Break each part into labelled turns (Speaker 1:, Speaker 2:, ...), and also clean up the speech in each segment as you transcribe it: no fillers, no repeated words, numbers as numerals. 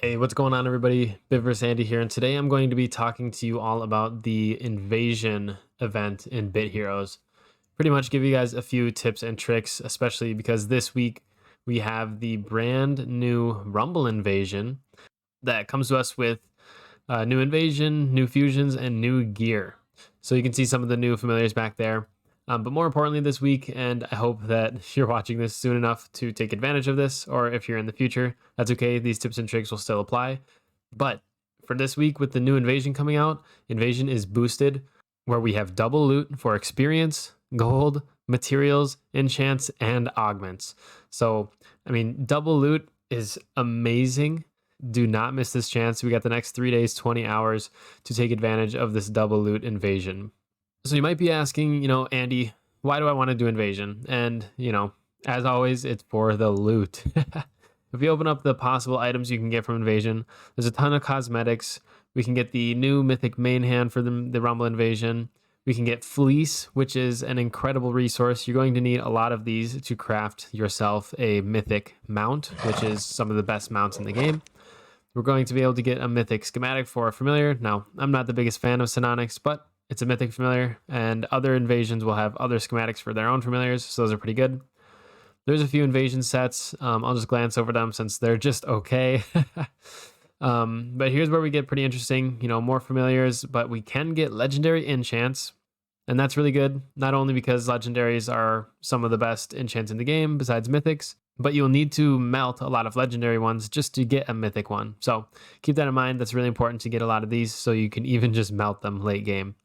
Speaker 1: Hey, what's going on, everybody? Bivers Andy here, and today I'm going to be talking to you all about the invasion event in Bit Heroes. Pretty much give you guys a few tips and tricks, especially because this week we have the brand new Rumble invasion that comes to us with new invasion, new fusions, and new gear. So you can see some of the new familiars back there. But more importantly, this week, and I hope that you're watching this soon enough to take advantage of this, or if you're in the future, that's okay. These tips and tricks will still apply. But for this week, with the new invasion coming out, invasion is boosted, where we have double loot for experience, gold, materials, enchants, and augments. So, I mean, double loot is amazing. Do not miss this chance. We got the next 3 days, 20 hours to take advantage of this double loot invasion. So you might be asking, Andy, why do I want to do invasion? And, as always, it's for the loot. If you open up the possible items you can get from invasion, there's a ton of cosmetics. We can get the new mythic main hand for the Rumble invasion. We can get fleece, which is an incredible resource. You're going to need a lot of these to craft yourself a mythic mount, which is some of the best mounts in the game. We're going to be able to get a mythic schematic for a familiar. Now, I'm not the biggest fan of Psionics, but it's a mythic familiar, and other invasions will have other schematics for their own familiars, so those are pretty good. There's a few invasion sets. I'll just glance over them since they're just okay. But here's where we get pretty interesting. More familiars, but we can get legendary enchants, and that's really good. Not only because legendaries are some of the best enchants in the game besides mythics, but you'll need to melt a lot of legendary ones just to get a mythic one. So keep that in mind. That's really important to get a lot of these so you can even just melt them late game.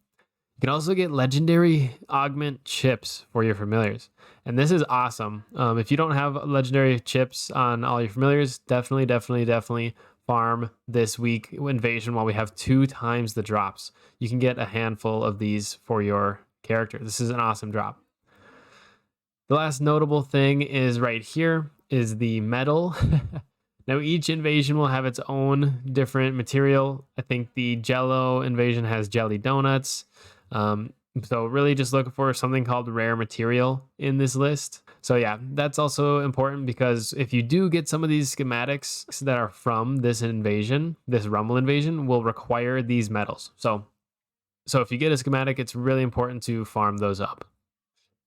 Speaker 1: You can also get legendary augment chips for your familiars. And this is awesome. If you don't have legendary chips on all your familiars, definitely farm this week invasion while we have 2 times the drops. You can get a handful of these for your character. This is an awesome drop. The last notable thing is right here is the metal. Now, each invasion will have its own different material. I think the Jello invasion has jelly donuts. So really just look for something called rare material in this list. So yeah, that's also important because if you do get some of these schematics that are from this invasion, this Rumble invasion will require these metals. So if you get a schematic, it's really important to farm those up.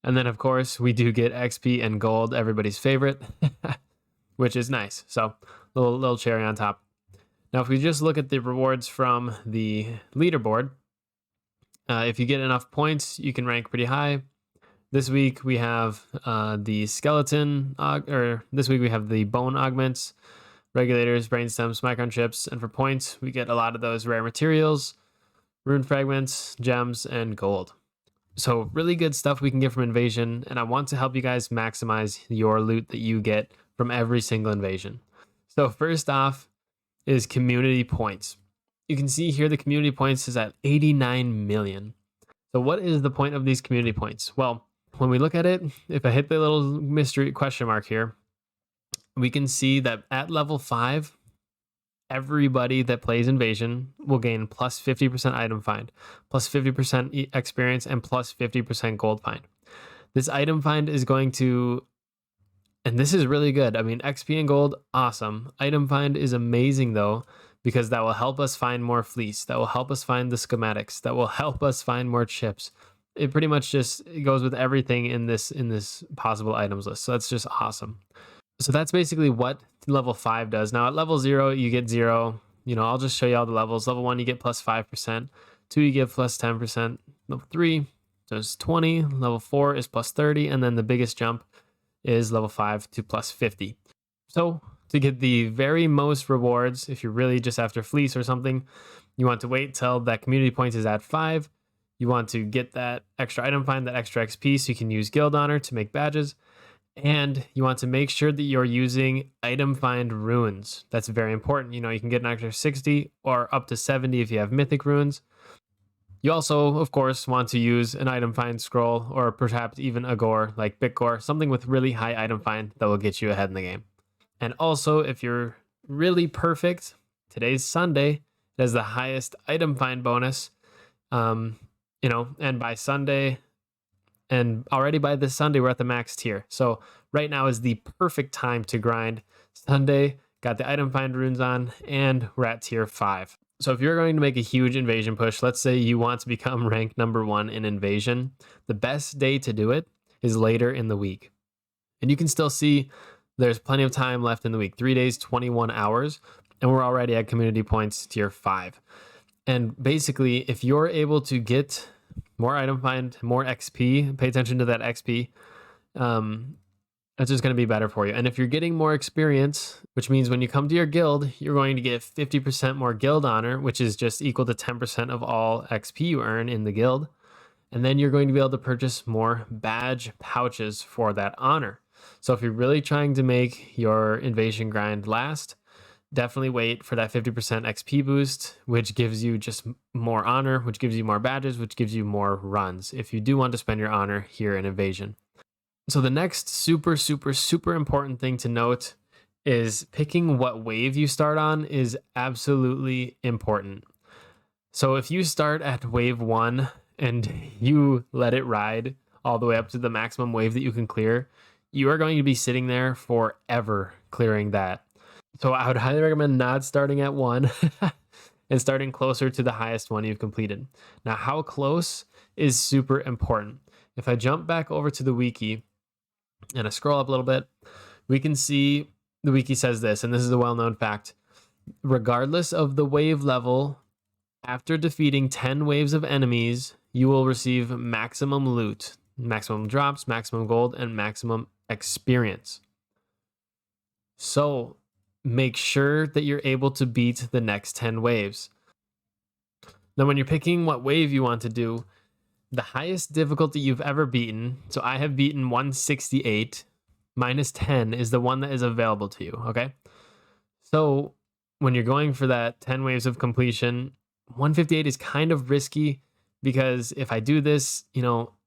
Speaker 1: And then of course we do get XP and gold, everybody's favorite, which is nice. So little cherry on top. Now, if we just look at the rewards from the leaderboard, if you get enough points, you can rank pretty high. This week we have the skeleton, this week we have the bone augments, regulators, brain stems, micron chips, and for points, we get a lot of those rare materials, rune fragments, gems, and gold. So really good stuff we can get from invasion, and I want to help you guys maximize your loot that you get from every single invasion. So first off is community points. You can see here the community points is at 89 million. So what is the point of these community points? Well, when we look at it, if I hit the little mystery question mark here, we can see that at level 5, everybody that plays invasion will gain plus 50% item find, plus 50% experience, and plus 50% gold find. This item find is going to, and this is really good. I mean, XP and gold, awesome. Item find is amazing though, because that will help us find more fleece, that will help us find the schematics, that will help us find more chips. It pretty much just goes with everything in this possible items list. So that's just awesome. So that's basically what level 5 does. Now at level 0, you get 0. I'll just show you all the levels. Level 1, you get plus 5%. 2, you get plus 10%. Level 3, so it's 20. Level 4 is plus 30. And then the biggest jump is level 5 to plus 50. So to get the very most rewards, if you're really just after fleece or something, you want to wait till that community points is at 5. You want to get that extra item find, that extra XP, so you can use guild honor to make badges. And you want to make sure that you're using item find runes. That's very important. You can get an extra 60 or up to 70 if you have mythic runes. You also, of course, want to use an item find scroll or perhaps even a gore like Bitgore, something with really high item find that will get you ahead in the game. And also, if you're really perfect, today's Sunday, it has the highest item find bonus. And by Sunday, and already by this Sunday, we're at the max tier. So right now is the perfect time to grind. Sunday, got the item find runes on, and we're at tier 5. So if you're going to make a huge invasion push, let's say you want to become rank number 1 in invasion, the best day to do it is later in the week. And you can still see there's plenty of time left in the week, 3 days, 21 hours, and we're already at community points tier 5. And basically, if you're able to get more item find, more XP, pay attention to that XP, that's just going to be better for you. And if you're getting more experience, which means when you come to your guild, you're going to get 50% more guild honor, which is just equal to 10% of all XP you earn in the guild. And then you're going to be able to purchase more badge pouches for that honor. So if you're really trying to make your invasion grind last, definitely wait for that 50% XP boost, which gives you just more honor, which gives you more badges, which gives you more runs, if you do want to spend your honor here in invasion. So the next super important thing to note is picking what wave you start on is absolutely important. So if you start at wave 1 and you let it ride all the way up to the maximum wave that you can clear, you are going to be sitting there forever clearing that. So I would highly recommend not starting at 1 and starting closer to the highest one you've completed. Now, how close is super important. If I jump back over to the wiki and I scroll up a little bit, we can see the wiki says this, and this is a well-known fact. Regardless of the wave level, after defeating 10 waves of enemies, you will receive maximum loot, maximum drops, maximum gold, and maximum experience. So make sure that you're able to beat the next 10 waves. Now, when you're picking what wave you want to do, the highest difficulty you've ever beaten, so I have beaten 168, minus 10 is the one that is available to you, okay? So when you're going for that 10 waves of completion, 158 is kind of risky because if I do this,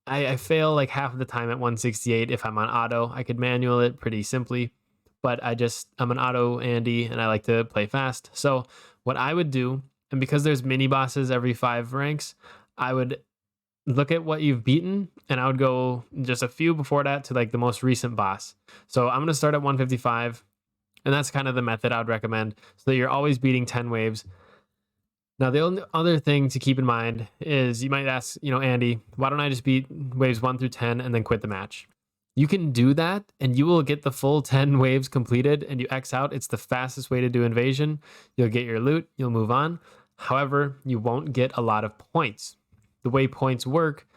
Speaker 1: I fail like half of the time at 168 if I'm on auto. I could manual it pretty simply, but I'm an auto Andy and I like to play fast. So what I would do, and because there's mini bosses every 5 ranks, I would look at what you've beaten and I would go just a few before that to like the most recent boss. So I'm going to start at 155, and that's kind of the method I would recommend so that you're always beating 10 waves. Now, the only other thing to keep in mind is you might ask, Andy, why don't I just beat waves 1 through 10 and then quit the match? You can do that and you will get the full 10 waves completed and you X out. It's the fastest way to do invasion. You'll get your loot, you'll move on. However, you won't get a lot of points. The way points work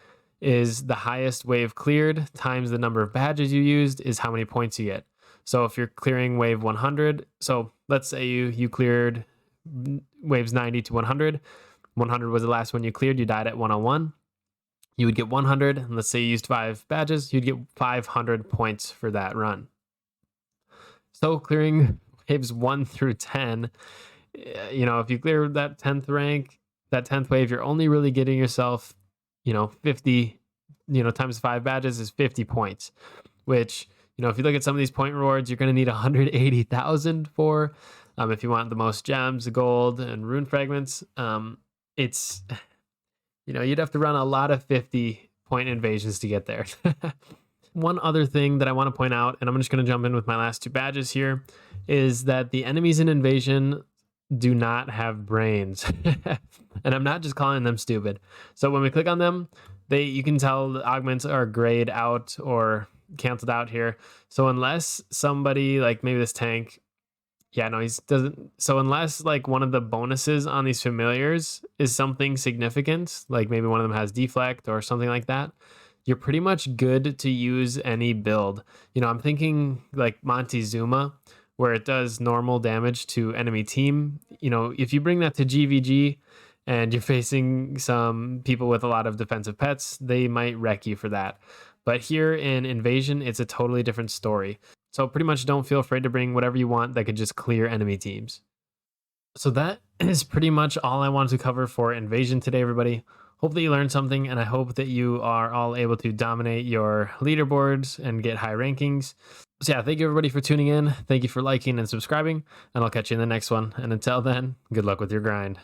Speaker 1: is the highest wave cleared times the number of badges you used is how many points you get. So if you're clearing wave 100, so let's say you cleared waves 90 to 100. 100 was the last one you cleared. You died at 101. You would get 100. And let's say you used 5 badges. You'd get 500 points for that run. So clearing waves 1 through 10, if you clear that 10th rank, that 10th wave, you're only really getting yourself, 50, times 5 badges is 50 points, which, if you look at some of these point rewards, you're going to need 180,000 for. If you want the most gems, gold, and rune fragments, it's, you'd have to run a lot of 50-point invasions to get there. One other thing that I want to point out, and I'm just going to jump in with my last 2 badges here, is that the enemies in invasion do not have brains. And I'm not just calling them stupid. So when we click on them, you can tell the augments are grayed out or canceled out here. So unless somebody like maybe this tank, so unless like one of the bonuses on these familiars is something significant, like maybe one of them has deflect or something like that, you're pretty much good to use any build. I'm thinking like Montezuma, where it does normal damage to enemy team. If you bring that to GVG and you're facing some people with a lot of defensive pets, they might wreck you for that. But here in Invasion, it's a totally different story. So pretty much don't feel afraid to bring whatever you want that could just clear enemy teams. So that is pretty much all I wanted to cover for Invasion today, everybody. Hope that you learned something, and I hope that you are all able to dominate your leaderboards and get high rankings. So yeah, thank you everybody for tuning in. Thank you for liking and subscribing, and I'll catch you in the next one. And until then, good luck with your grind.